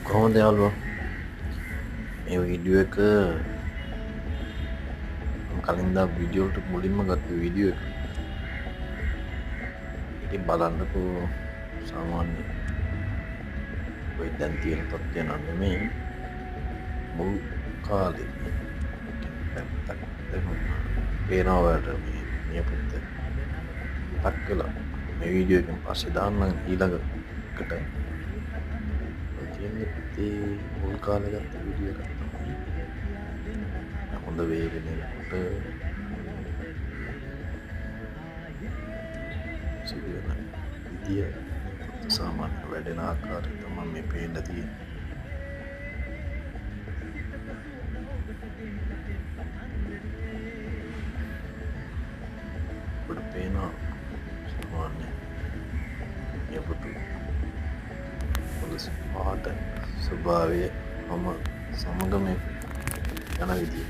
කොහොමද යාළුවා මේ වීඩියෝ එක මම කලින් දා වීඩියෝ වලට මුලින්ම ගත්ත වීඩියෝ එක. ඉතින් බලන්නකෝ සාමාන්‍ය ඔය දැන් තියෙන තත්ත්වය නම් නෙමෙයි මුල් කාලේ පැත්තක් දෙන්නා පේනවා වලට මේ නියපොත්ත පක් කළා. මේ වීඩියෝ එකෙන් පස්සේ දාන්නම් ඊළඟකට තියෙන්නේ පුතේ මුල් කාලේ ගත්ත වීඩියෝ එකක් තමයි. හොඳ වේගෙන යනකොට සිදුවෙන විදිය සාමාන්‍ය වැඩෙන ආකාරය තමයි මේ පේන්න තියෙන්නේ. ඔබට පේනවා සාමාන්‍ය යපුතු පොලිස් පාට ස්වභාවය මම සමග මේ යන විදිය.